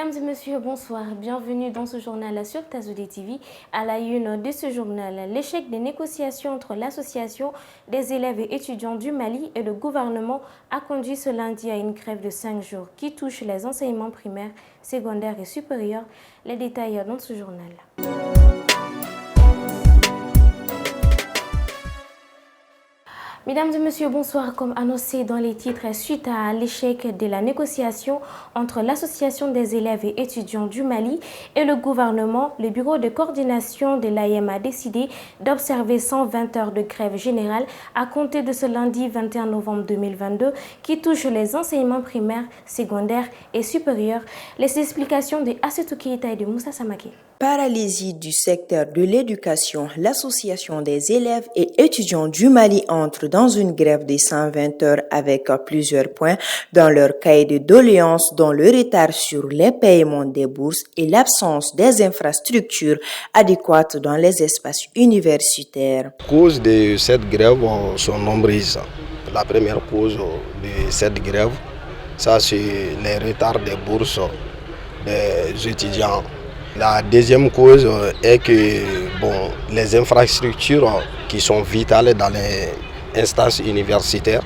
Mesdames et messieurs, bonsoir. Bienvenue dans ce journal sur Tazoudé TV. À la une de ce journal, l'échec des négociations entre l'association des élèves et étudiants du Mali et le gouvernement a conduit ce lundi à une grève de 5 jours qui touche les enseignements primaires, secondaires et supérieurs. Les détails dans ce journal. Mesdames et messieurs, bonsoir. Comme annoncé dans les titres, suite à l'échec de la négociation entre l'Association des élèves et étudiants du Mali et le gouvernement, le bureau de coordination de l'AEM a décidé d'observer 120 heures de grève générale à compter de ce lundi 21 novembre 2022 qui touche les enseignements primaires, secondaires et supérieurs. Les explications de Assetou Keita et de Moussa Samake. Paralysie du secteur de l'éducation, l'Association des élèves et étudiants du Mali entre dans une grève de 120 heures avec plusieurs points dans leur cahier de doléances, dont le retard sur les paiements des bourses et l'absence des infrastructures adéquates dans les espaces universitaires. Les causes de cette grève sont nombreuses. La première cause de cette grève, ça c'est les retards des bourses des étudiants. La deuxième cause est que les infrastructures qui sont vitales dans les instances universitaires,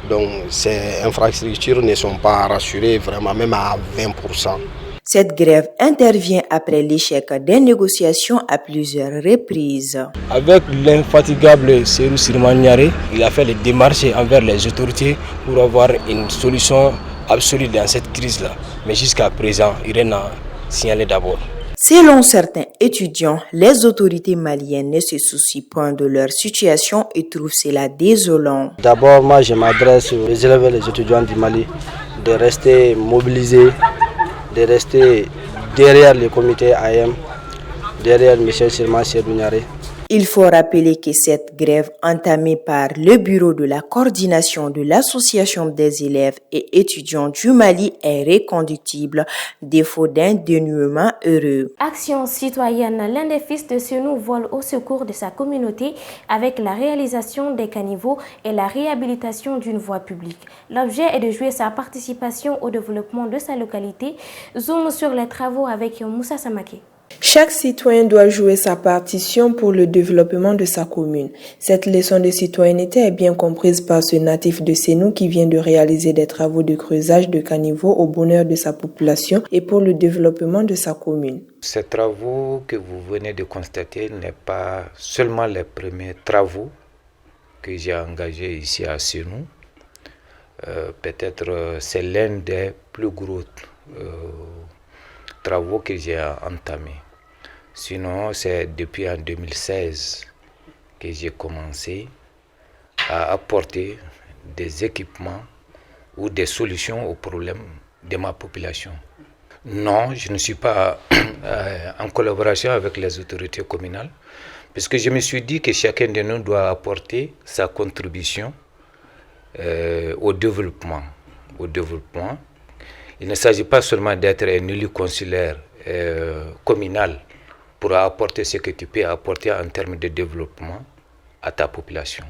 donc ces infrastructures ne sont pas rassurées vraiment même à 20%. Cette grève intervient après l'échec des négociations à plusieurs reprises. Avec l'infatigable Serou Sirmaniare, il a fait les démarches envers les autorités pour avoir une solution absolue dans cette crise-là. Mais jusqu'à présent, rien n'a signalé d'abord. Selon certains étudiants, les autorités maliennes ne se soucient point de leur situation et trouvent cela désolant. D'abord, moi je m'adresse aux élèves et les étudiants du Mali de rester mobilisés, de rester derrière le comité AEM, derrière M. Sirman Serdouniaré. Il faut rappeler que cette grève entamée par le bureau de la coordination de l'Association des élèves et étudiants du Mali est reconductible, défaut d'un dénouement heureux. Action citoyenne, l'un des fils de Senou vole au secours de sa communauté avec la réalisation des caniveaux et la réhabilitation d'une voie publique. L'objet est de jouer sa participation au développement de sa localité. Zoom sur les travaux avec Moussa Samake. Chaque citoyen doit jouer sa partition pour le développement de sa commune. Cette leçon de citoyenneté est bien comprise par ce natif de Senou qui vient de réaliser des travaux de creusage de caniveaux au bonheur de sa population et pour le développement de sa commune. Ces travaux que vous venez de constater n'est pas seulement les premiers travaux que j'ai engagés ici à Senou. Peut-être c'est l'un des plus gros travaux que j'ai entamés. Sinon, c'est depuis en 2016 que j'ai commencé à apporter des équipements ou des solutions aux problèmes de ma population. Non, je ne suis pas en collaboration avec les autorités communales, puisque je me suis dit que chacun de nous doit apporter sa contribution au développement. Il ne s'agit pas seulement d'être un élu consulaire communal pour apporter ce que tu peux apporter en termes de développement à ta population.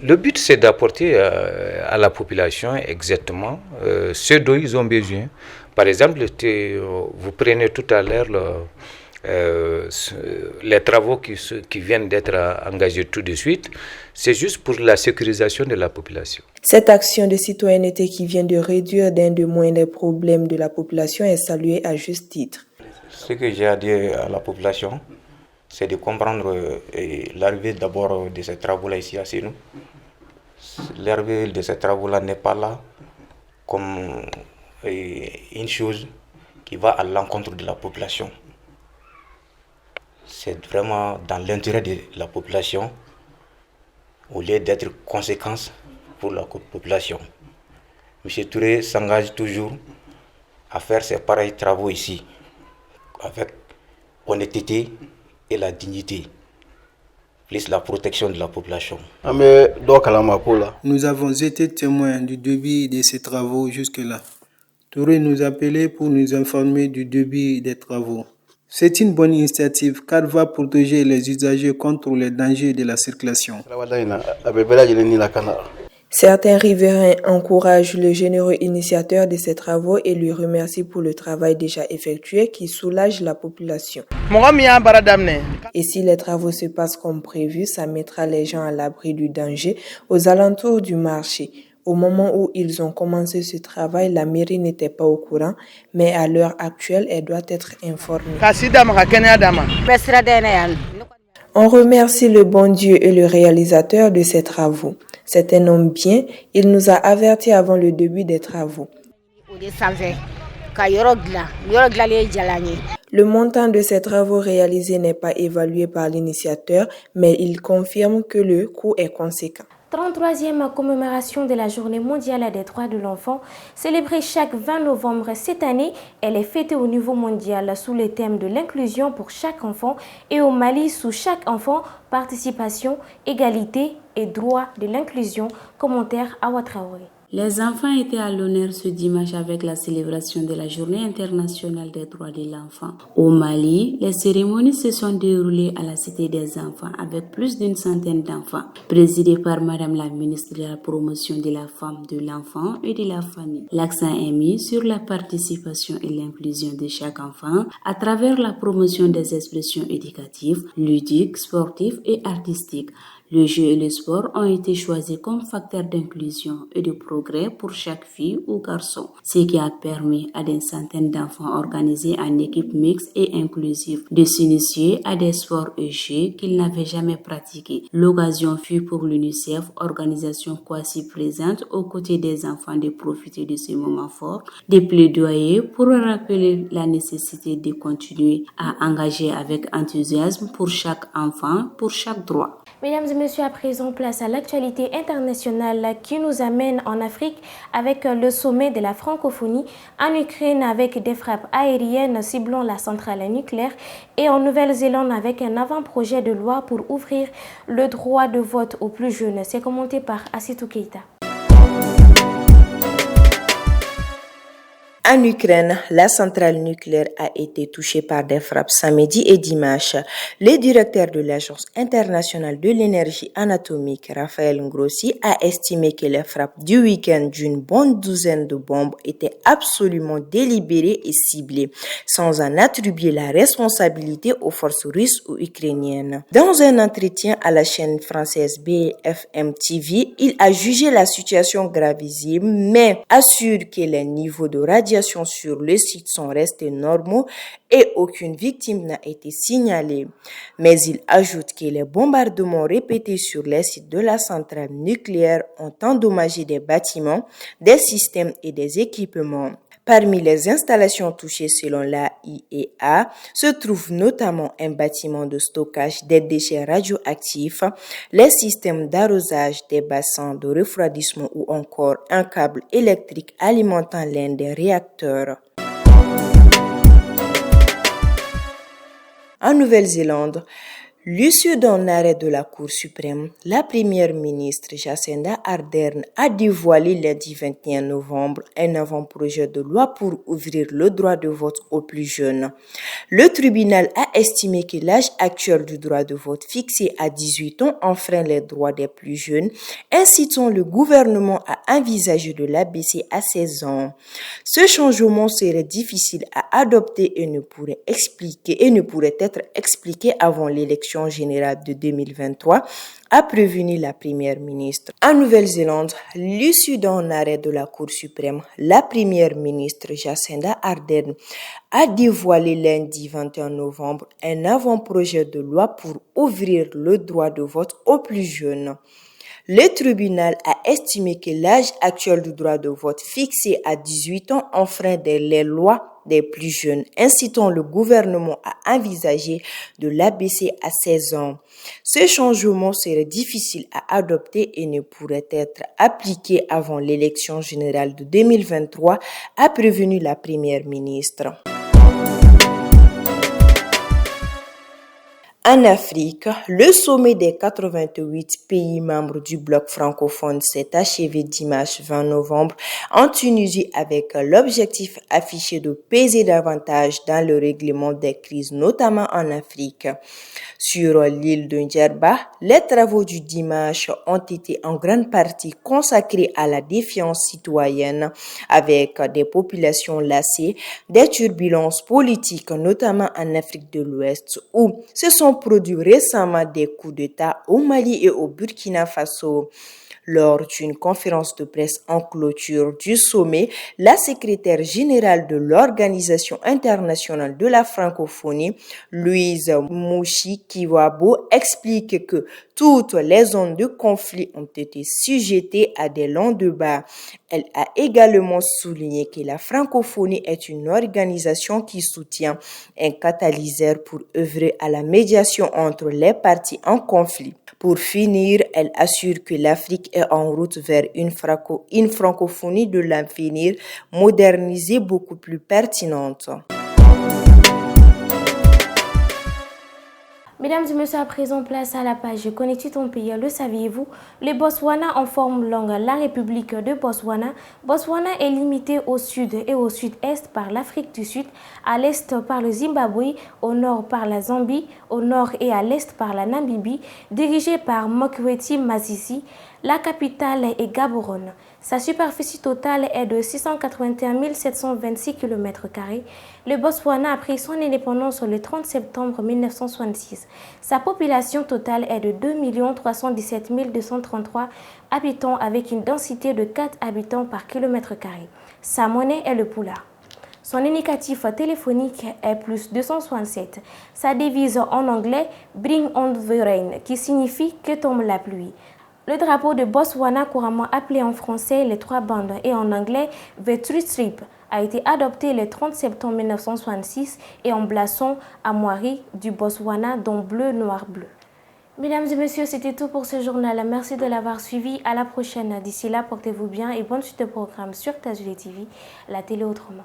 Le but, c'est d'apporter à la population exactement ce dont ils ont besoin. Par exemple, vous prenez tout à l'heure les travaux qui viennent d'être engagés tout de suite, c'est juste pour la sécurisation de la population. Cette action de citoyenneté qui vient de réduire d'un de moins les problèmes de la population est saluée à juste titre. Ce que j'ai à dire à la population, c'est de comprendre l'arrivée d'abord de ces travaux-là ici à Senou. L'arrivée de ces travaux-là n'est pas là comme une chose qui va à l'encontre de la population. C'est vraiment dans l'intérêt de la population au lieu d'être conséquence pour la population. M. Touré s'engage toujours à faire ces pareils travaux ici avec honnêteté et la dignité, plus la protection de la population. Nous avons été témoins du début de ces travaux jusque-là. Touré nous appelait pour nous informer du début des travaux. C'est une bonne initiative car va protéger les usagers contre les dangers de la circulation. Certains riverains encouragent le généreux initiateur de ces travaux et lui remercient pour le travail déjà effectué qui soulage la population. Et si les travaux se passent comme prévu, ça mettra les gens à l'abri du danger aux alentours du marché. Au moment où ils ont commencé ce travail, la mairie n'était pas au courant, mais à l'heure actuelle, elle doit être informée. On remercie le bon Dieu et le réalisateur de ces travaux. C'est un homme bien, il nous a avertis avant le début des travaux. Le montant de ces travaux réalisés n'est pas évalué par l'initiateur, mais il confirme que le coût est conséquent. 33e commémoration de la Journée mondiale des droits de l'enfant, célébrée chaque 20 novembre cette année, elle est fêtée au niveau mondial sous le thème de l'inclusion pour chaque enfant et au Mali sous chaque enfant, participation, égalité et droit de l'inclusion. Commentaire à Ouatraoré. Les enfants étaient à l'honneur ce dimanche avec la célébration de la Journée internationale des droits de l'enfant. Au Mali, les cérémonies se sont déroulées à la Cité des enfants avec plus d'une centaine d'enfants, présidée par Madame la ministre de la Promotion de la Femme, de l'Enfant et de la Famille. L'accent est mis sur la participation et l'inclusion de chaque enfant à travers la promotion des expressions éducatives, ludiques, sportives et artistiques. Le jeu et le sport ont été choisis comme facteurs d'inclusion et de progrès pour chaque fille ou garçon, ce qui a permis à des centaines d'enfants organisés en équipes mixtes et inclusives de s'initier à des sports et jeux qu'ils n'avaient jamais pratiqués. L'occasion fut pour l'UNICEF, organisation quasi présente aux côtés des enfants, de profiter de ce moment fort, de plaidoyer pour rappeler la nécessité de continuer à engager avec enthousiasme pour chaque enfant, pour chaque droit. Mesdames et messieurs, à présent, place à l'actualité internationale qui nous amène en Afrique avec le sommet de la francophonie, en Ukraine avec des frappes aériennes ciblant la centrale nucléaire et en Nouvelle-Zélande avec un avant-projet de loi pour ouvrir le droit de vote aux plus jeunes. C'est commenté par Assitou Keita. En Ukraine, la centrale nucléaire a été touchée par des frappes samedi et dimanche. Le directeur de l'Agence internationale de l'énergie atomique, Raphaël Grossi, a estimé que les frappes du week-end d'une bonne douzaine de bombes étaient absolument délibérées et ciblées, sans en attribuer la responsabilité aux forces russes ou ukrainiennes. Dans un entretien à la chaîne française BFM TV, il a jugé la situation gravissime, mais assure que les niveaux de radiation sur le site sont restés normaux et aucune victime n'a été signalée. Mais il ajoute que les bombardements répétés sur les sites de la centrale nucléaire ont endommagé des bâtiments, des systèmes et des équipements. Parmi les installations touchées selon l'AIEA se trouve notamment un bâtiment de stockage des déchets radioactifs, les systèmes d'arrosage, des bassins de refroidissement ou encore un câble électrique alimentant l'un des réacteurs. En Nouvelle-Zélande, l'issue d'un arrêt de la Cour suprême, la première ministre Jacinda Ardern a dévoilé lundi 21 novembre un avant-projet de loi pour ouvrir le droit de vote aux plus jeunes. Le tribunal a estimé que l'âge actuel du droit de vote fixé à 18 ans enfreint les droits des plus jeunes, incitant le gouvernement à envisager de l'abaisser à 16 ans. Ce changement serait difficile à adopter et ne pourrait être expliqué avant l'élection générale de 2023, a prévenu la première ministre. En Nouvelle-Zélande, l'issue d'un arrêt de la Cour suprême, la première ministre Jacinda Ardern a dévoilé lundi 21 novembre un avant-projet de loi pour ouvrir le droit de vote aux plus jeunes. Le tribunal a estimé que l'âge actuel du droit de vote fixé à 18 ans enfreint les lois des plus jeunes, incitant le gouvernement à envisager de l'abaisser à 16 ans. Ce changement serait difficile à adopter et ne pourrait être appliqué avant l'élection générale de 2023, a prévenu la première ministre. En Afrique, le sommet des 88 pays membres du bloc francophone s'est achevé dimanche 20 novembre en Tunisie avec l'objectif affiché de peser davantage dans le règlement des crises, notamment en Afrique. Sur l'île de Djerba, les travaux du dimanche ont été en grande partie consacrés à la défiance citoyenne avec des populations lassées, des turbulences politiques, notamment en Afrique de l'Ouest, où se sont produits récemment des coups d'État au Mali et au Burkina Faso. Lors d'une conférence de presse en clôture du sommet, la secrétaire générale de l'Organisation internationale de la francophonie, Louise Mouchi-Kiwabo, explique que toutes les zones de conflit ont été sujettées à des longs débats. Elle a également souligné que la francophonie est une organisation qui soutient un catalyseur pour œuvrer à la médiation entre les parties en conflit. Pour finir, elle assure que l'Afrique est en route vers une francophonie de l'avenir modernisée beaucoup plus pertinente. Mesdames et messieurs, à présent, place à la page Connecte ton pays. Le saviez-vous? Le Botswana en forme longue, la République de Botswana. Botswana est limité au sud et au sud-est par l'Afrique du Sud, à l'est par le Zimbabwe, au nord par la Zambie, au nord et à l'est par la Namibie, dirigé par Mokwetsi Masisi. La capitale est Gaborone. Sa superficie totale est de 681 726 km². Le Botswana a pris son indépendance le 30 septembre 1966. Sa population totale est de 2 317 233 habitants avec une densité de 4 habitants par km². Sa monnaie est le pula. Son indicatif téléphonique est plus 267. Sa devise en anglais « Bring on the rain » qui signifie « que tombe la pluie ». Le drapeau de Botswana, couramment appelé en français les trois bandes et en anglais The Three Strip, a été adopté le 30 septembre 1966 et en blason Amwari du Botswana, dont bleu, noir, bleu. Mesdames et messieurs, c'était tout pour ce journal. Merci de l'avoir suivi. À la prochaine. D'ici là, portez-vous bien et bonne suite de programme sur Tazulé TV, la télé autrement.